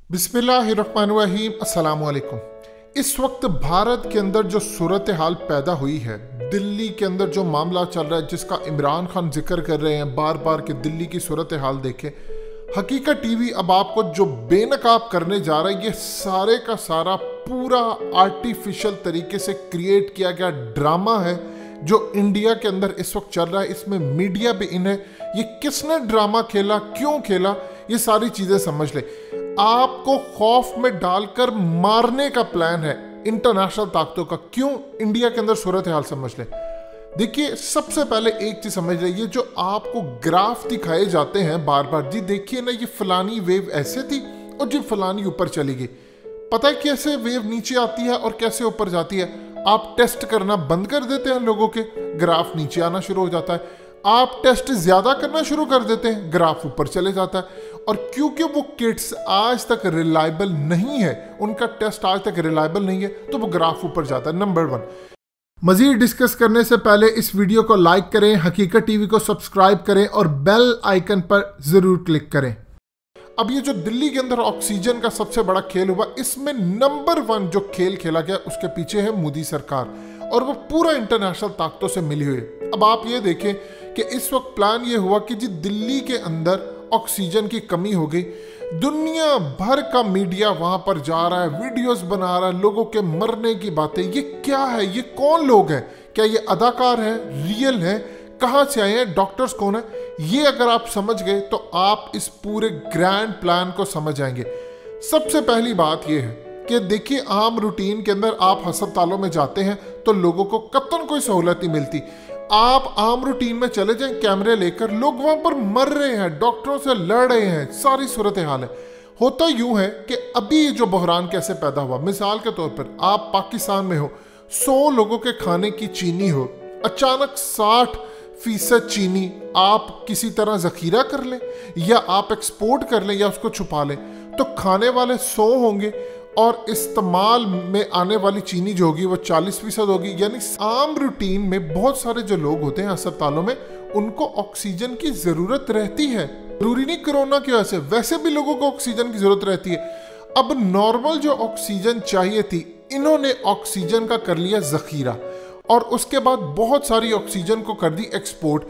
बिस्मिल्लाहिर्रहमानिर्रहीम, अस्सलाम वालेकुम। इस वक्त भारत के अंदर जो सूरत हाल पैदा हुई है, दिल्ली के अंदर जो मामला चल रहा है जिसका इमरान खान जिक्र कर रहे हैं बार बार कि दिल्ली की सूरत हाल देखें, हकीकत टीवी अब आपको जो बेनकाब करने जा रहा है ये सारे का सारा पूरा आर्टिफिशियल तरीके से क्रिएट किया गया ड्रामा है जो इंडिया के अंदर इस वक्त चल रहा है। इसमें मीडिया भी इन है, ये किसने ड्रामा खेला, क्यों खेला, ये सारी चीजें समझ ले। आपको खौफ में डालकर मारने का प्लान है इंटरनेशनल ताकतों का। क्यों? इंडिया के अंदर सूरत हाल समझ ले। देखिए, सबसे पहले एक चीज समझ ले, ये जो आपको ग्राफ दिखाए जाते हैं बार बार, जी देखिए ना, ये फलानी वेव ऐसे थी और जी फलानी ऊपर चली गई। पता है कैसे वेव नीचे आती है और कैसे ऊपर जाती है? आप टेस्ट करना बंद कर देते हैं लोगों के, ग्राफ नीचे आना शुरू हो जाता है। आप टेस्ट ज्यादा करना शुरू कर देते हैं, ग्राफ ऊपर चले जाता है। और क्योंकि वो किट्स आज तक रिलायबल नहीं है, उनका टेस्ट आज तक रिलायबल नहीं है, तो वो ग्राफ ऊपर जाता है। नंबर 1। मजीद डिस्कस करने से पहले इस वीडियो को लाइक करें, हकीकत टीवी को सब्सक्राइब करें और बेल आइकन पर जरूर क्लिक करें। अब ये जो दिल्ली के अंदर ऑक्सीजन का सबसे बड़ा खेल हुआ, इसमें नंबर 1 जो खेल खेला गया उसके पीछे है मोदी सरकार, और वो पूरा इंटरनेशनल ताकतों से मिली हुई है। अब आप ये देखें कि इस वक्त प्लान ये हुआ कि जी दिल्ली के अंदर ऑक्सीजन की कमी हो गई, दुनिया भर का मीडिया वहां पर जा रहा है, वीडियोस बना रहा है, लोगों के मरने की बातें। ये क्या है? ये कौन लोग हैं? क्या ये अदाकार है, रियल है, कहां से आए हैं, डॉक्टर्स कौन है? ये अगर आप समझ गए तो आप इस पूरे ग्रैंड प्लान को समझ जाएंगे। सबसे पहली बात यह है कि देखिए, आम रूटीन के अंदर आप अस्पतालों में जाते हैं तो लोगों को कतई कोई सहूलत नहीं मिलती। आप आम रूटीन में चले जाएं कैमरे लेकर, लोग वहां पर मर रहे हैं, डॉक्टरों से लड़ रहे हैं, सारी सूरत हाल है। होता यूं है कि अभी जो बहरान कैसे पैदा हुआ, मिसाल के तौर पर आप पाकिस्तान में हो, 100 लोगों के खाने की चीनी हो, अचानक 60% चीनी आप किसी तरह जखीरा कर लें या आप एक्सपोर्ट कर लें या उसको छुपा लें, तो खाने वाले 100 होंगे और इस्तेमाल में आने वाली चीनी जो होगी वो 40% होगी। यानी आम रूटीन में बहुत सारे जो लोग होते हैं अस्पतालों में, उनको ऑक्सीजन की जरूरत रहती है। जरूरी नहीं कोरोना की वजह से, वैसे भी लोगों को ऑक्सीजन की जरूरत रहती है। अब नॉर्मल जो ऑक्सीजन चाहिए थी, इन्होंने ऑक्सीजन का कर लिया जखीरा और उसके बाद बहुत सारी ऑक्सीजन को कर दी एक्सपोर्ट।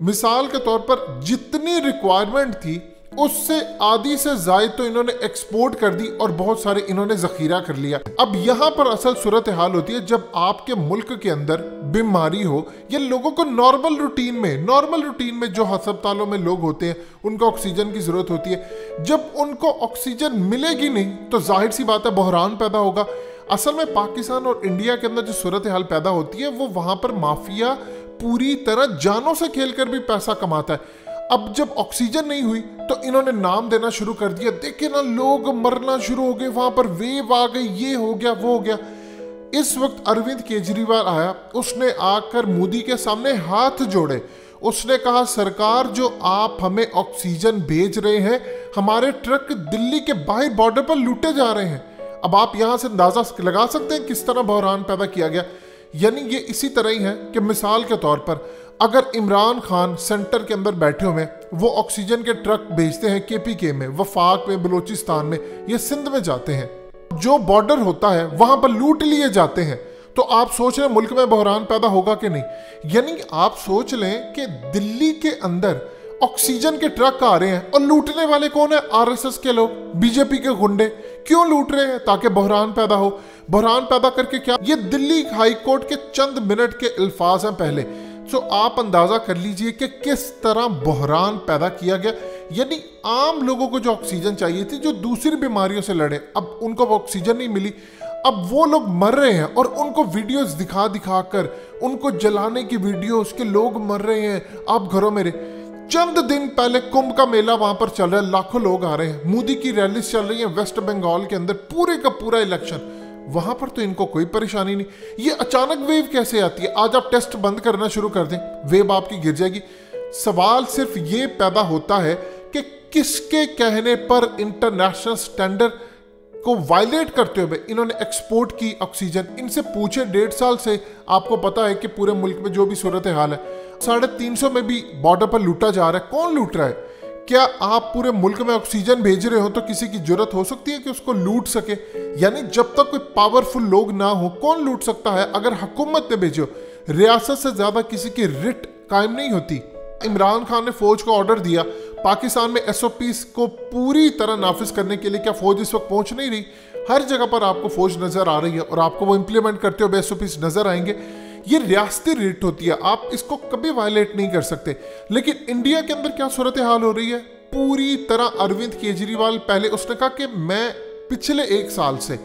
मिसाल के तौर पर जितनी रिक्वायरमेंट थी उससे आधी से ज्यादा तो इन्होंने एक्सपोर्ट कर दी और बहुत सारे इन्होंने जखीरा कर लिया। अब यहां पर असल सूरत हाल होती है जब आपके मुल्क के अंदर बीमारी हो या लोगों को नॉर्मल रूटीन में जो अस्पतालों में लोग होते हैं उनको ऑक्सीजन की जरूरत होती है। जब उनको ऑक्सीजन मिलेगी नहीं तो जाहिर सी बात है बहरान पैदा होगा। असल में पाकिस्तान और इंडिया के अंदर जो सूरत हाल पैदा होती है वो वहां पर माफिया पूरी तरह जानों से खेलकर भी पैसा कमाता है। अब जब ऑक्सीजन नहीं हुई तो इन्होंने नाम देना शुरू कर दिया, देखिए ना लोग मरना शुरू हो गए, वहां पर वेव आ गई, ये हो गया, वो हो गया। इस वक्त अरविंद केजरीवाल आया, उसने आकर मोदी के सामने हाथ जोड़े, उसने कहा सरकार जो आप हमें ऑक्सीजन भेज रहे हैं, हमारे ट्रक दिल्ली के बाहर बॉर्डर पर लूटे जा रहे हैं। अब आप यहां से अंदाजा लगा सकते हैं किस तरह बहरान पैदा किया गया। यानी ये इसी तरह ही है कि मिसाल के तौर पर अगर इमरान खान सेंटर के अंदर बैठे हुए वो ऑक्सीजन के ट्रक भेजते हैं केपीके में, वफाक में, बलूचिस्तान में या सिंध में जाते हैं, जो बॉर्डर होता है वहां पर लूट लिए जाते हैं, तो आप सोच रहे मुल्क में बहरान पैदा होगा कि नहीं? यानी आप सोच लें कि दिल्ली के अंदर ऑक्सीजन के ट्रक आ रहे हैं और लूटने वाले कौन है? आरएसएस के लोग, बीजेपी के गुंडे। क्यों लूट रहे हैं? ताकि बहरान पैदा हो। बहरान पैदा करके क्या? ये दिल्ली हाई कोर्ट के चंद मिनट के अल्फाज हैं पहले। तो आप अंदाजा कर लीजिए कि किस तरह बहरान पैदा किया गया। यानी आम लोगों को जो ऑक्सीजन चाहिए थी, जो दूसरी बीमारियों से लड़े, अब उनको ऑक्सीजन नहीं मिली। अब वो लोग मर रहे हैं और उनको वीडियोस दिखा दिखा कर, उनको जलाने की वीडियोस के लोग मर रहे हैं, आप घरों में रहे। चंद दिन पहले कुंभ का मेला वहां पर चल रहा है, लाखों लोग आ रहे हैं, मोदी की रैलीज चल रही है वेस्ट बंगाल के अंदर, पूरे का पूरा इलेक्शन, वहां पर तो इनको कोई परेशानी नहीं। ये अचानक वेव कैसे आती है? आज आप टेस्ट बंद करना शुरू कर दें, वेव आपकी गिर जाएगी। सवाल सिर्फ ये पैदा होता है कि किसके कहने पर इंटरनेशनल स्टैंडर्ड को वायलेट करते हुए इन्होंने एक्सपोर्ट की ऑक्सीजन। इनसे पूछे, 1.5 साल से आपको पता है कि पूरे मुल्क में जो भी सूरत हाल है, 350 में भी बॉर्डर पर लूटा जा रहा है। कौन लूट रहा है? क्या आप पूरे मुल्क में ऑक्सीजन भेज रहे हो तो किसी की जरूरत हो सकती है कि उसको लूट सके? यानी जब तक कोई पावरफुल लोग ना हो, कौन लूट सकता है? अगर हुकूमत ने भेजो, रियासत से ज्यादा किसी की रिट कायम नहीं होती। इमरान खान ने फौज को ऑर्डर दिया पाकिस्तान में एसओपीज को पूरी तरह नाफिज करने के लिए। क्या फौज इस वक्त पहुंच नहीं रही? हर जगह पर आपको फौज नजर आ रही है और आपको वो इंप्लीमेंट करते हुए एसओपीज नजर आएंगे। ये रियासती रिट होती है, आप इसको कभी वायलेट नहीं कर सकते। लेकिन इंडिया के अंदर क्या सूरत हाल हो रही है? पूरी तरह अरविंद केजरीवाल, पहले उसने कहा कि मैं पिछले 1 साल से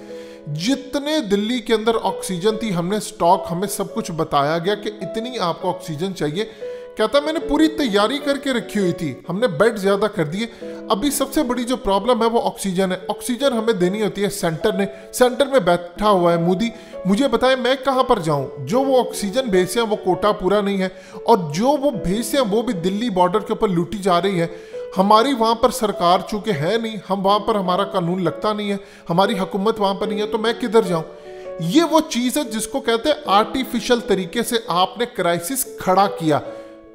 जितने दिल्ली के अंदर ऑक्सीजन थी, हमने स्टॉक, हमें सब कुछ बताया गया कि इतनी आपको ऑक्सीजन चाहिए। कहता मैंने पूरी तैयारी करके रखी हुई थी, हमने बेड ज्यादा कर दिए। अभी सबसे बड़ी जो प्रॉब्लम है वो ऑक्सीजन है। ऑक्सीजन हमें देनी होती है सेंटर ने। सेंटर में बैठा हुआ है मोदी, मुझे बताए मैं कहां पर जाऊं? जो वो ऑक्सीजन भेजते हैं वो कोटा पूरा नहीं है, और जो वो भेजते हैं वो भी दिल्ली बॉर्डर के ऊपर लूटी जा रही है। हमारी वहां पर सरकार चूंकि है नहीं, हम वहां पर, हमारा कानून लगता नहीं है, हमारी हुकूमत वहां पर नहीं है, तो मैं किधर जाऊं? ये वो चीज है जिसको कहते हैं आर्टिफिशियल तरीके से आपने क्राइसिस खड़ा किया।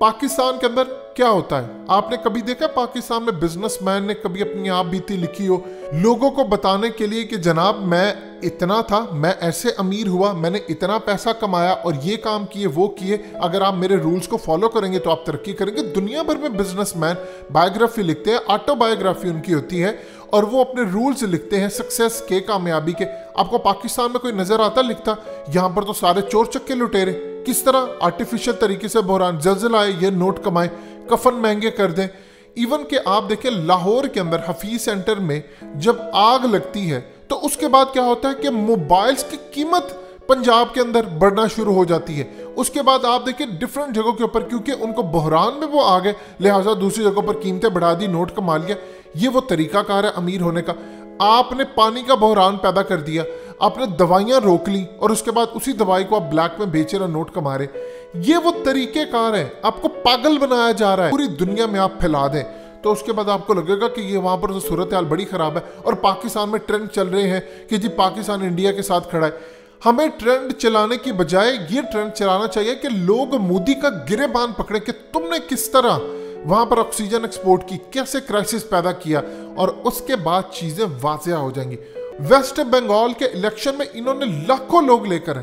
पाकिस्तान के अंदर क्या होता है? आपने कभी देखा पाकिस्तान में बिजनेसमैन ने कभी अपनी आप बीती लिखी हो लोगों को बताने के लिए कि जनाब मैं इतना था, मैं ऐसे अमीर हुआ, मैंने इतना पैसा कमाया और ये काम किए वो किए, अगर आप मेरे रूल्स को फॉलो करेंगे तो आप तरक्की करेंगे। दुनिया भर में बिजनेसमैन बायोग्राफी लिखते हैं, ऑटोबायोग्राफी उनकी होती है, और वो अपने रूल्स लिखते हैं सक्सेस के, कामयाबी के। आपको पाकिस्तान में कोई नजर आता लिखता? यहां पर तो सारे चोर चक्के लुटेरे। किस तरह आर्टिफिशियल तरीके से बहरान, जल्जला आए, ये नोट कमाए, कफन महंगे कर दें। इवन के आप देखें लाहौर के अंदर हफीज सेंटर में जब आग लगती है तो उसके बाद क्या होता है कि मोबाइल्स की कीमत पंजाब के अंदर बढ़ना शुरू हो जाती है। उसके बाद आप देखिए डिफरेंट जगहों के ऊपर, क्योंकि उनको बहरान में वो आ गए, लिहाजा दूसरी जगहों पर कीमतें बढ़ा दी, नोट कमा लिया। ये वो तरीकाकार है अमीर होने का। आपने पानी का बहरान पैदा कर दिया, आपने दवाइयां रोक ली और उसके बाद उसी दवाई को आप ब्लैक में बेच रहे, नोट कमा रहे। ये वो तरीकेकार है, आपको पागल बनाया जा रहा है, पूरी दुनिया में आप फैला दें तो उसके बाद आपको लगेगा कि ये वहां पर तो सूरत हाल बड़ी खराब है। और पाकिस्तान में ट्रेंड चल रहे हैं कि जी पाकिस्तान इंडिया के साथ खड़ा है। हमें ट्रेंड चलाने की बजाय ये ट्रेंड चलाना चाहिए कि लोग मोदी का गिरेबान पकड़े कि तुमने किस तरह वहां पर ऑक्सीजन एक्सपोर्ट की, कैसे क्राइसिस पैदा किया, और उसके बाद चीजें वाज़ेह हो जाएंगी। वेस्ट बंगाल के इलेक्शन में इन्होंने लाखों लोग लेकर